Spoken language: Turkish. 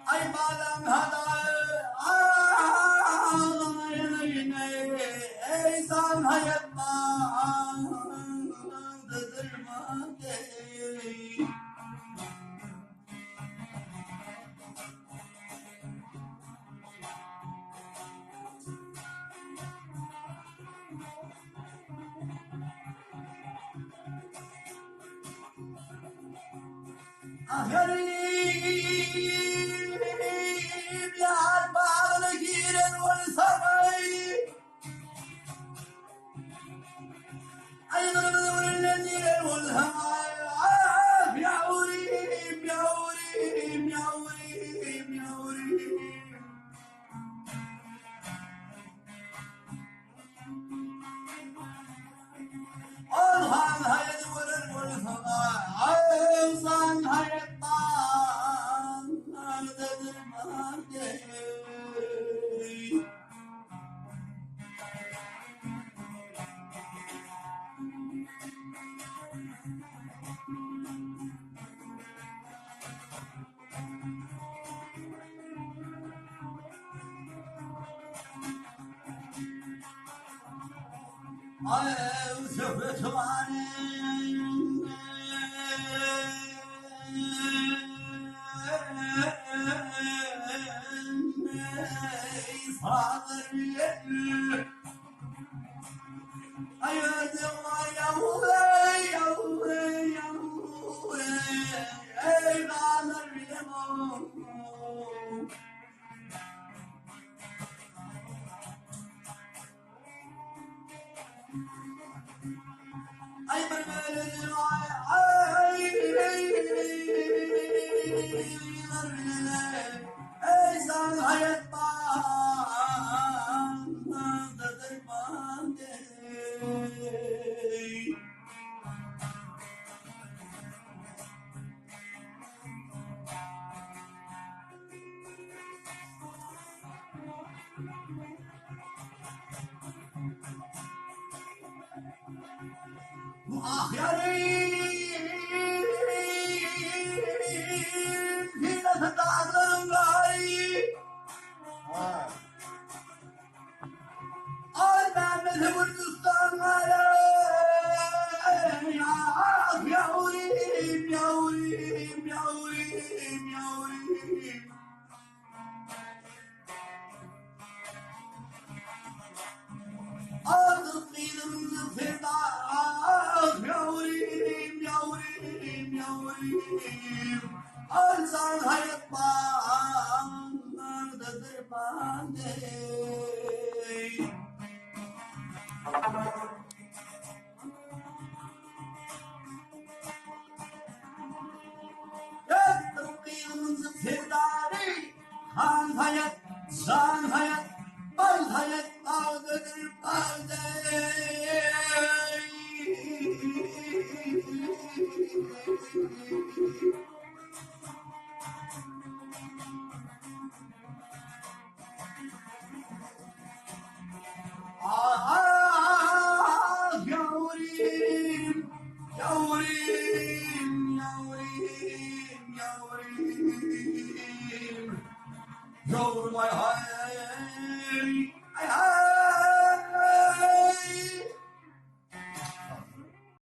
Ay madem hada eysan hayatmandır mande Aferin yar bağlı giren olsamay Ayırın giren olsamay Yavrim yavrim yavrim yavrim Olhan hayat vurur olsamay Olsan hayattan Ardadır madem Ay söhbetvanim Father Ay öldüm ay yavrum yavrum yavrum Ey kanır bilemem Ay bırgırım ay Ey sen hayattan Dadır mande Ah yarim Hilası dağlarım gari Ay Mehmet'i vurgustan gari Ah yavrim yavrim yavrim yavrim Artık kıydım feda Ah yavrim yavrim yavrim Alsan hayat bağlardadır bende Artık kıydım fedari Han hayat, san hayat Bal hayat bağdadır bende Ah yavrim yavrim yavrim yavrim Yavrum ay hay ay hay